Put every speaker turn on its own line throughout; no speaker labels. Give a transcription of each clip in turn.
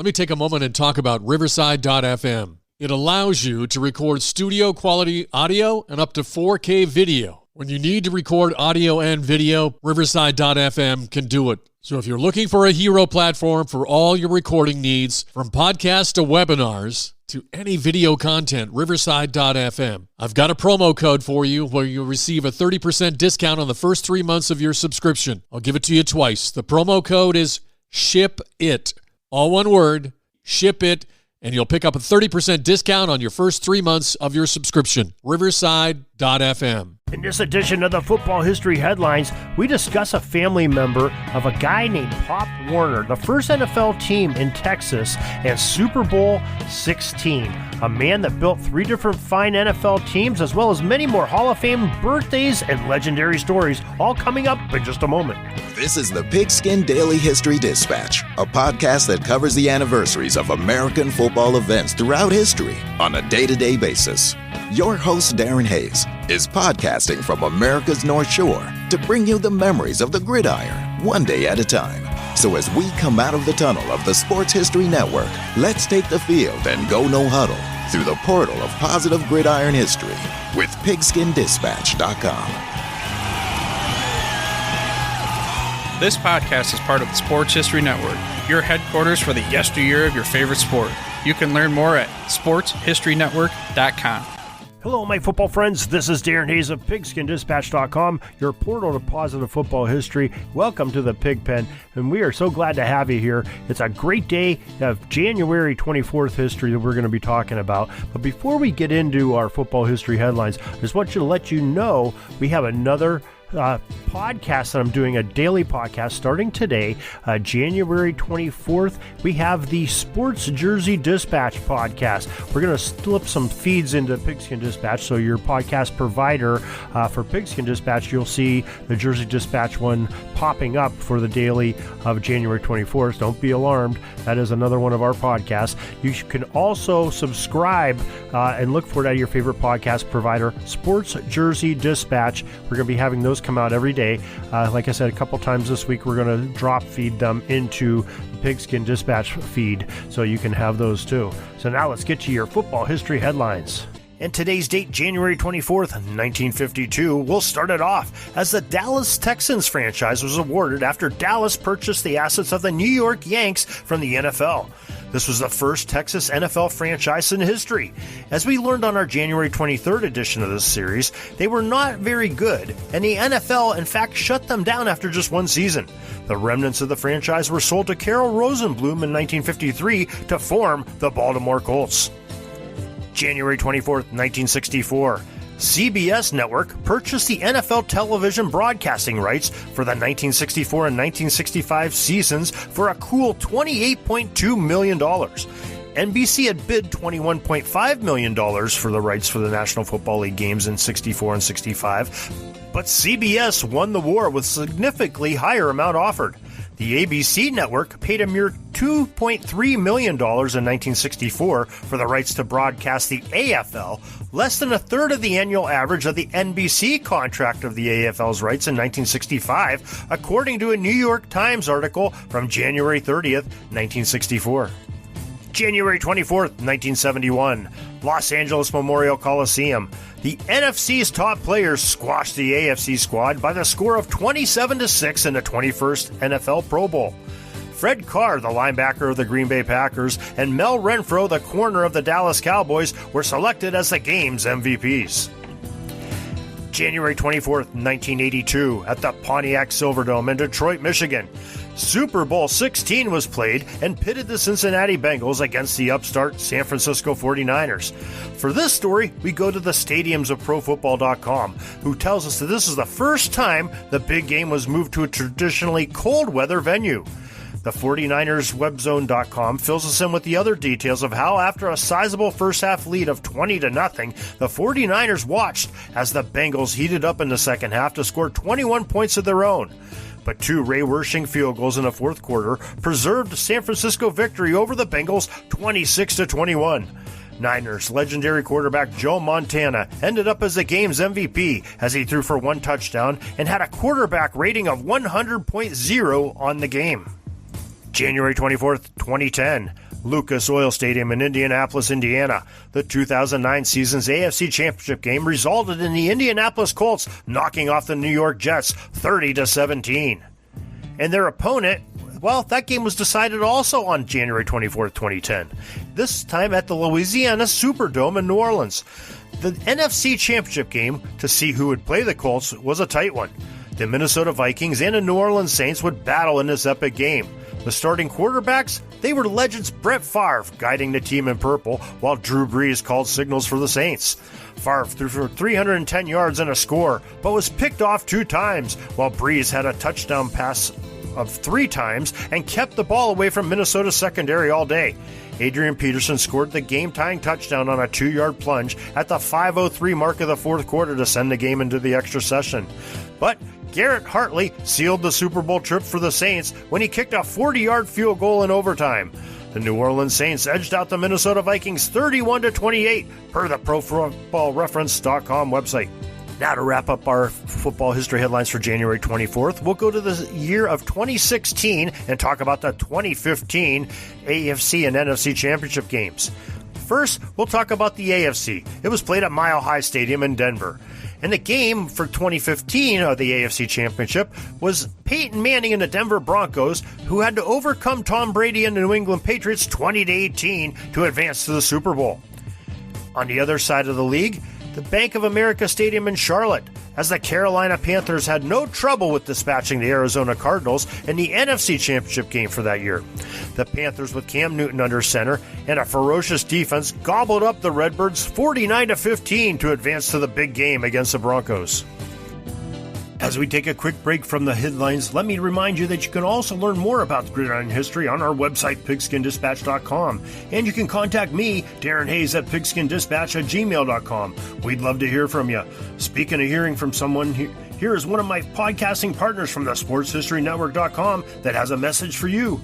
Let me take a moment and talk about Riverside.fm. It allows you to record studio quality audio and up to 4K video. When you need to record audio and video, Riverside.fm can do it. So if you're looking for a hero platform for all your recording needs, from podcasts to webinars to any video content, Riverside.fm. I've got a promo code for you where you'll receive a 30% discount on the first 3 months of your subscription. I'll give it to you twice. The promo code is SHIPIT. All one word, SHIPIT, and you'll pick up a 30% discount on your first 3 months of your subscription. Riverside.fm.
In this edition of the Football History Headlines, we discuss a family member of a guy named Pop Warner, the first NFL team in Texas, and Super Bowl XVI, a man that built 3 different fine NFL teams, as well as many more Hall of Fame birthdays and legendary stories, all coming up in just a moment.
This is the Pigskin Daily History Dispatch, a podcast that covers the anniversaries of American football events throughout history on a day-to-day basis. Your host, Darren Hayes, is podcasting from America's North Shore to bring you the memories of the gridiron, one day at a time. So as we come out of the tunnel of the Sports History Network, let's take the field and go no huddle through the portal of positive gridiron history with PigskinDispatch.com.
This podcast is part of the Sports History Network, your headquarters for the yesteryear of your favorite sport. You can learn more at sportshistorynetwork.com.
Hello, my football friends. This is Darren Hayes of PigskinDispatch.com, your portal to positive football history. Welcome to the Pig Pen, and we are so glad to have you here. It's a great day of January 24th history that we're going to be talking about. But before we get into our football history headlines, I just want you to let you know we have another podcast that I'm doing, a daily podcast starting today, January 24th. We have the Sports Jersey Dispatch podcast. We're going to slip some feeds into Pigskin Dispatch, so your podcast provider for Pigskin Dispatch, you'll see the Jersey Dispatch one popping up for the daily of January 24th. Don't be alarmed. That is another one of our podcasts. You can also subscribe and look for it at your favorite podcast provider, Sports Jersey Dispatch. We're going to be having those come out every day. Like I said, a couple times this week, we're going to drop feed them into the Pigskin Dispatch feed, so you can have those too. So now let's get to your football history headlines. And today's date, January 24th, 1952, we'll start it off as the Dallas Texans franchise was awarded after Dallas purchased the assets of the New York Yanks from the NFL. This was the first Texas NFL franchise in history. As we learned on our January 23rd edition of this series, they were not very good, and the NFL, in fact, shut them down after just one season. The remnants of the franchise were sold to Carroll Rosenblum in 1953 to form the Baltimore Colts. January 24th, 1964. CBS Network purchased the NFL television broadcasting rights for the 1964 and 1965 seasons for a cool $28.2 million. NBC had bid $21.5 million for the rights for the National Football League games in 64 and 65, but CBS won the war with significantly higher amount offered. The ABC network paid a mere $2.3 million in 1964 for the rights to broadcast the AFL, less than a third of the annual average of the NBC contract of the AFL's rights in 1965, according to a New York Times article from January 30th, 1964. January 24th, 1971, Los Angeles Memorial Coliseum. The NFC's top players squashed the AFC squad by the score of 27-6 in the 21st NFL Pro Bowl. Fred Carr, the linebacker of the Green Bay Packers, and Mel Renfro, the corner of the Dallas Cowboys, were selected as the game's MVPs. January 24th, 1982, at the Pontiac Silverdome in Detroit, Michigan. Super Bowl XVI was played and pitted the Cincinnati Bengals against the upstart San Francisco 49ers. For this story, we go to the stadiums of ProFootball.com, who tells us that this is the first time the big game was moved to a traditionally cold weather venue. The 49ers webzone.com fills us in with the other details of how, after a sizable first-half lead of 20-0, the 49ers watched as the Bengals heated up in the second half to score 21 points of their own. But 2 Ray Wersching field goals in the fourth quarter preserved San Francisco victory over the Bengals 26-21. Niners legendary quarterback Joe Montana ended up as the game's MVP as he threw for 1 touchdown and had a quarterback rating of 100.0 on the game. January 24th, 2010. Lucas Oil Stadium in Indianapolis, Indiana. The 2009 season's AFC Championship game resulted in the Indianapolis Colts knocking off the New York Jets 30-17. And their opponent, well, that game was decided also on January 24th, 2010. This time at the Louisiana Superdome in New Orleans. The NFC Championship game to see who would play the Colts was a tight one. The Minnesota Vikings and the New Orleans Saints would battle in this epic game. The starting quarterbacks, they were legends Brett Favre guiding the team in purple, while Drew Brees called signals for the Saints. Favre threw for 310 yards and a score, but was picked off 2 times, while Brees had a touchdown pass of 3 times and kept the ball away from Minnesota's secondary all day. Adrian Peterson scored the game-tying touchdown on a 2-yard plunge at the 5:03 mark of the fourth quarter to send the game into the extra session. But Garrett Hartley sealed the Super Bowl trip for the Saints when he kicked a 40-yard field goal in overtime. The New Orleans Saints edged out the Minnesota Vikings 31-28 per the ProFootballReference.com website. Now to wrap up our football history headlines for January 24th, we'll go to the year of 2016 and talk about the 2015 AFC and NFC Championship games. First, we'll talk about the AFC. It was played at Mile High Stadium in Denver. And the game for 2015 of the AFC Championship was Peyton Manning and the Denver Broncos, who had to overcome Tom Brady and the New England Patriots 20-18 to advance to the Super Bowl. On the other side of the league, the Bank of America Stadium in Charlotte, as the Carolina Panthers had no trouble with dispatching the Arizona Cardinals in the NFC Championship game for that year. The Panthers, with Cam Newton under center and a ferocious defense, gobbled up the Redbirds 49-15 to advance to the big game against the Broncos. As we take a quick break from the headlines, let me remind you that you can also learn more about gridiron history on our website, PigskinDispatch.com. And you can contact me, Darren Hayes, at PigskinDispatch@gmail.com. We'd love to hear from you. Speaking of hearing from someone, here is one of my podcasting partners from the SportsHistoryNetwork.com that has a message for you.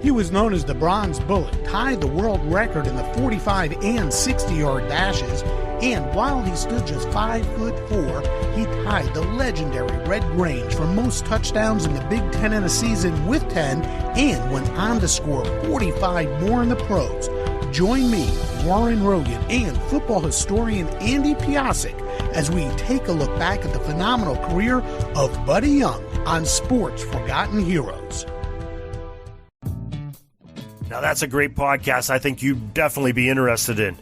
He was known as the Bronze Bullet, tied the world record in the 45 and 60-yard dashes, and while he stood just 5'4", he tied the legendary Red Grange for most touchdowns in the Big Ten in a season with 10, and went on to score 45 more in the pros. Join me, Warren Rogan, and football historian Andy Piasek as we take a look back at the phenomenal career of Buddy Young on Sports Forgotten Heroes.
Now that's a great podcast I think you'd definitely be interested in.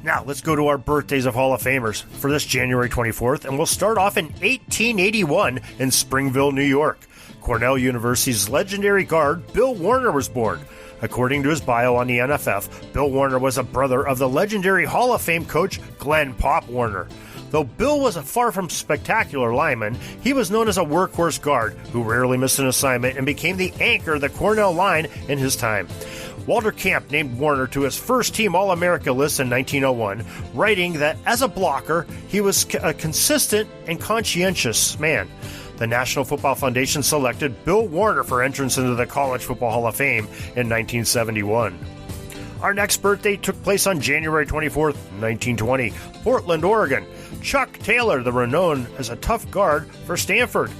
Now let's go to our birthdays of Hall of Famers for this January 24th, and we'll start off in 1881 in Springville, New York. Cornell University's legendary guard Bill Warner was born. According to his bio on the NFF, Bill Warner was a brother of the legendary Hall of Fame coach Glenn Pop Warner. Though Bill was a far from spectacular lineman, he was known as a workhorse guard who rarely missed an assignment and became the anchor of the Cornell line in his time. Walter Camp named Warner to his first-team All-America list in 1901, writing that as a blocker, he was a consistent and conscientious man. The National Football Foundation selected Bill Warner for entrance into the College Football Hall of Fame in 1971. Our next birthday took place on January 24th, 1920, Portland, Oregon. Chuck Taylor, the renowned as a tough guard for Stanford.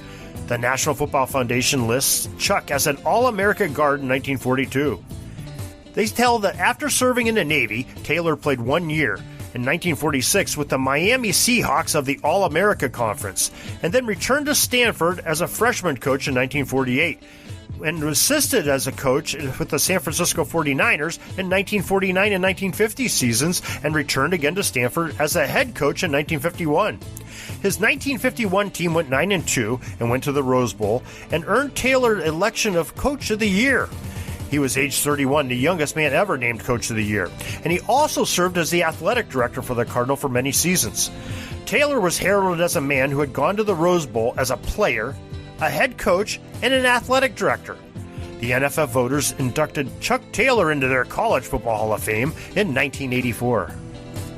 The National Football Foundation lists Chuck as an All-America guard in 1942. They tell that after serving in the Navy, Taylor played 1 year in 1946 with the Miami Seahawks of the All-America Conference, and then returned to Stanford as a freshman coach in 1948, and assisted as a coach with the San Francisco 49ers in 1949 and 1950 seasons, and returned again to Stanford as a head coach in 1951. His 1951 team went 9-2 and went to the Rose Bowl, and earned Taylor election of Coach of the Year. He was age 31, the youngest man ever named Coach of the Year, and he also served as the athletic director for the Cardinal for many seasons. Taylor was heralded as a man who had gone to the Rose Bowl as a player, a head coach, and an athletic director. The NFF voters inducted Chuck Taylor into their College Football Hall of Fame in 1984.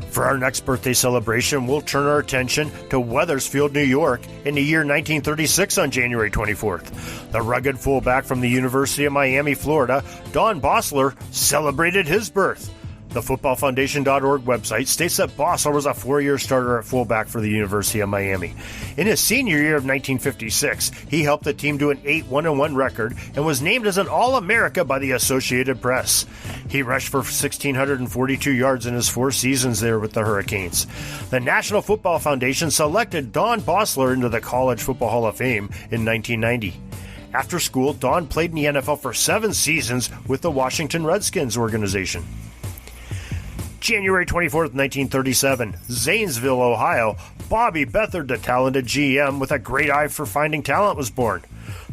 For our next birthday celebration, we'll turn our attention to Wethersfield, New York, in the year 1936 on January 24th. The rugged fullback from the University of Miami, Florida, Don Bossler, celebrated his birth. The footballfoundation.org website states that Bossler was a 4-year starter at fullback for the University of Miami. In his senior year of 1956, he helped the team to an 8-1-1 record and was named as an All-America by the Associated Press. He rushed for 1,642 yards in his 4 seasons there with the Hurricanes. The National Football Foundation selected Don Bossler into the College Football Hall of Fame in 1990. After school, Don played in the NFL for 7 seasons with the Washington Redskins organization. January 24th, 1937, Zanesville, Ohio, Bobby Beathard, the talented GM with a great eye for finding talent, was born.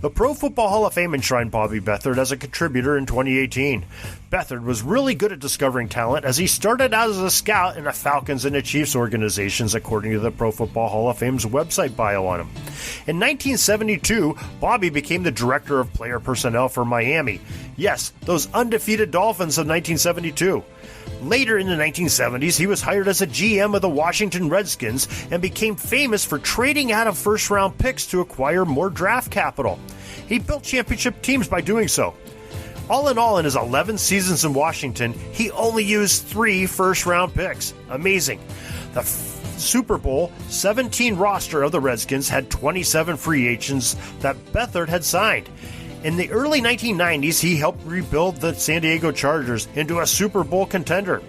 The Pro Football Hall of Fame enshrined Bobby Beathard as a contributor in 2018. Beathard was really good at discovering talent as he started out as a scout in the Falcons and the Chiefs organizations, according to the Pro Football Hall of Fame's website bio on him. In 1972, Bobby became the director of player personnel for Miami. Yes, those undefeated Dolphins of 1972. Later in the 1970s, he was hired as a GM of the Washington Redskins and became famous for trading out of first-round picks to acquire more draft capital. He built championship teams by doing so. All in his 11 seasons in Washington, he only used 3 first-round picks. Amazing. The Super Bowl 17 roster of the Redskins had 27 free agents that Beathard had signed. In the early 1990s, he helped rebuild the San Diego Chargers into a Super Bowl contender.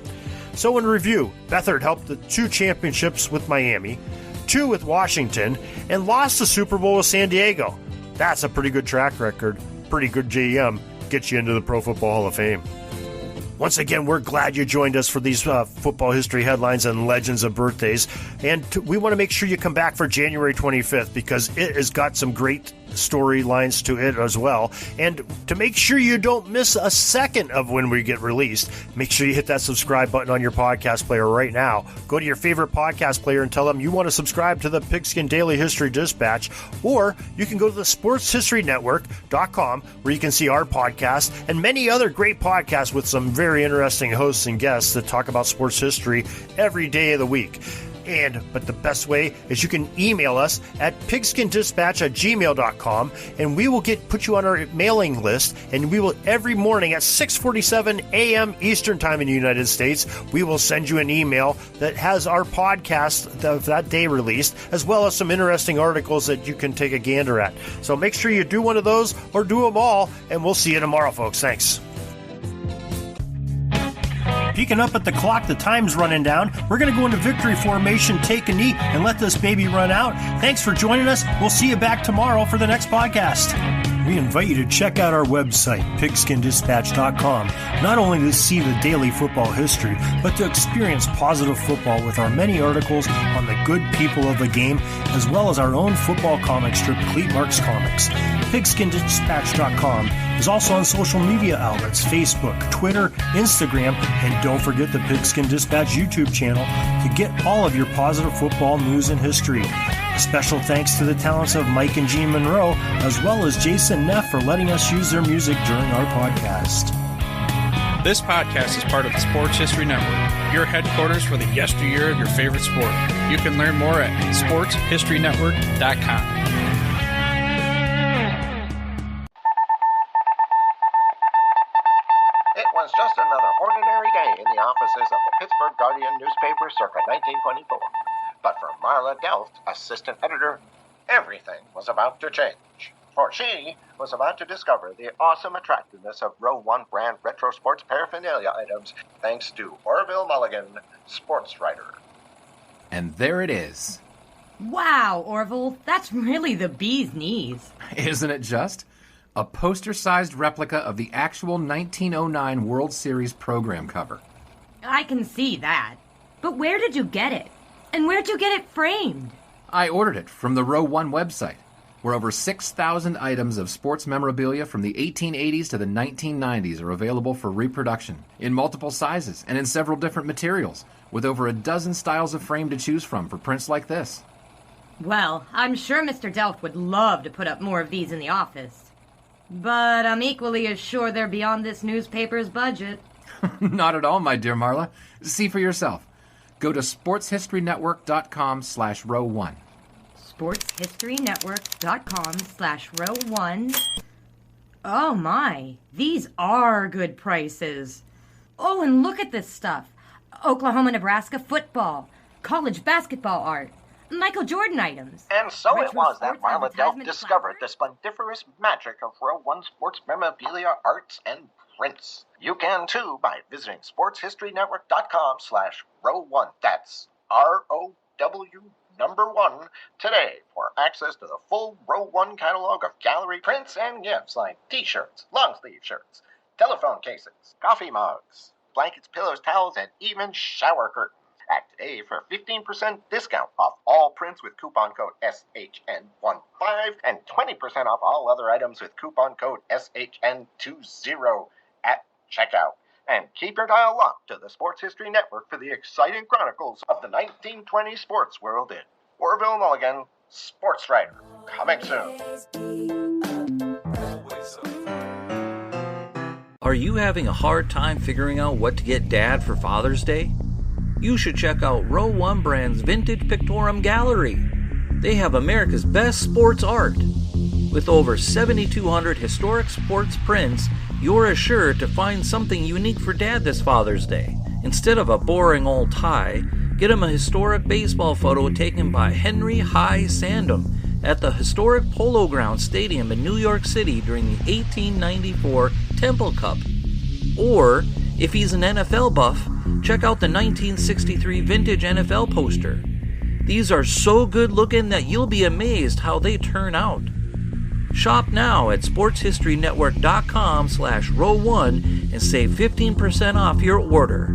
So in review, Beathard helped the 2 championships with Miami, 2 with Washington, and lost the Super Bowl with San Diego. That's a pretty good track record. Pretty good GM. Gets you into the Pro Football Hall of Fame. Once again, we're glad you joined us for these football history headlines and legends of birthdays. And we want to make sure you come back for January 25th because it has got some great storylines to it as well. And to make sure you don't miss a second of when we get released, make sure you hit that subscribe button on your podcast player right now. Go to your favorite podcast player and tell them you want to subscribe to the Pigskin Daily History Dispatch, or you can go to the sportshistorynetwork.com where you can see our podcast and many other great podcasts with some very interesting hosts and guests that talk about sports history every day of the week. But the best way is you can email us at pigskindispatch@gmail.com, and we will put you on our mailing list, and we will every morning at 6:47 a.m. Eastern Time in the United States, we will send you an email that has our podcast of that day released, as well as some interesting articles that you can take a gander at. So make sure you do one of those or do them all, and we'll see you tomorrow, folks. Thanks. Peeking up at the clock, the time's running down. We're going to go into victory formation, take a knee, and let this baby run out. Thanks for joining us. We'll see you back tomorrow for the next podcast. We invite you to check out our website, pigskindispatch.com, not only to see the daily football history, but to experience positive football with our many articles on the good people of the game, as well as our own football comic strip, Cleat Marks Comics. Pigskindispatch.com is also on social media outlets, Facebook, Twitter, Instagram, and don't forget the Pigskin Dispatch YouTube channel to get all of your positive football news and history. A special thanks to the talents of Mike and Jean Monroe, as well as Jason Neff for letting us use their music during our podcast.
This podcast is part of the Sports History Network, your headquarters for the yesteryear of your favorite sport. You can learn more at sportshistorynetwork.com.
It was just another ordinary day in the offices of the Pittsburgh Guardian newspaper circa 1924. But for Marla Delft, assistant editor, everything was about to change. For she was about to discover the awesome attractiveness of Row 1 brand retro sports paraphernalia items thanks to Orville Mulligan, sports writer.
And there it is.
Wow, Orville, that's really the bee's knees.
Isn't it just? A poster-sized replica of the actual 1909 World Series program cover.
I can see that. But where did you get it? And where'd you get it framed?
I ordered it from the Row 1 website, where over 6,000 items of sports memorabilia from the 1880s to the 1990s are available for reproduction, in multiple sizes and in several different materials, with over a dozen styles of frame to choose from for prints like this.
Well, I'm sure Mr. Delft would love to put up more of these in the office. But I'm equally as sure they're beyond this newspaper's budget.
Not at all, my dear Marla. See for yourself. Go to sportshistorynetwork.com/row1.
sportshistorynetwork.com/row1. Oh my, these are good prices. Oh, and look at this stuff. Oklahoma-Nebraska football, college basketball art, Michael Jordan items.
And so
retro
it was that
sports
Marla Delft
advertisement
discovered the
placards.
splendiferous magic of Row 1 sports memorabilia, arts, and prints. You can too by visiting sportshistorynetwork.com/row1. That's ROW1 today for access to the full Row 1 catalog of gallery prints and gifts like t-shirts, long-sleeve shirts, telephone cases, coffee mugs, blankets, pillows, towels, and even shower curtains. Act today for 15% discount off all prints with coupon code SHN15 and 20% off all other items with coupon code SHN20 at checkout. And keep your dial locked to the Sports History Network for the exciting chronicles of the 1920 sports world in Orville Mulligan, Sports Writer. Coming soon.
Are you having a hard time figuring out what to get Dad for Father's Day? You should check out Row 1 Brand's Vintage Pictorum Gallery. They have America's best sports art. With over 7,200 historic sports prints, you're assured to find something unique for Dad this Father's Day. Instead of a boring old tie, get him a historic baseball photo taken by Henry High Sandom at the historic Polo Grounds Stadium in New York City during the 1894 Temple Cup. Or, if he's an NFL buff, check out the 1963 vintage NFL poster. These are so good looking that you'll be amazed how they turn out. Shop now at sportshistorynetwork.com/row1 and save 15% off your order.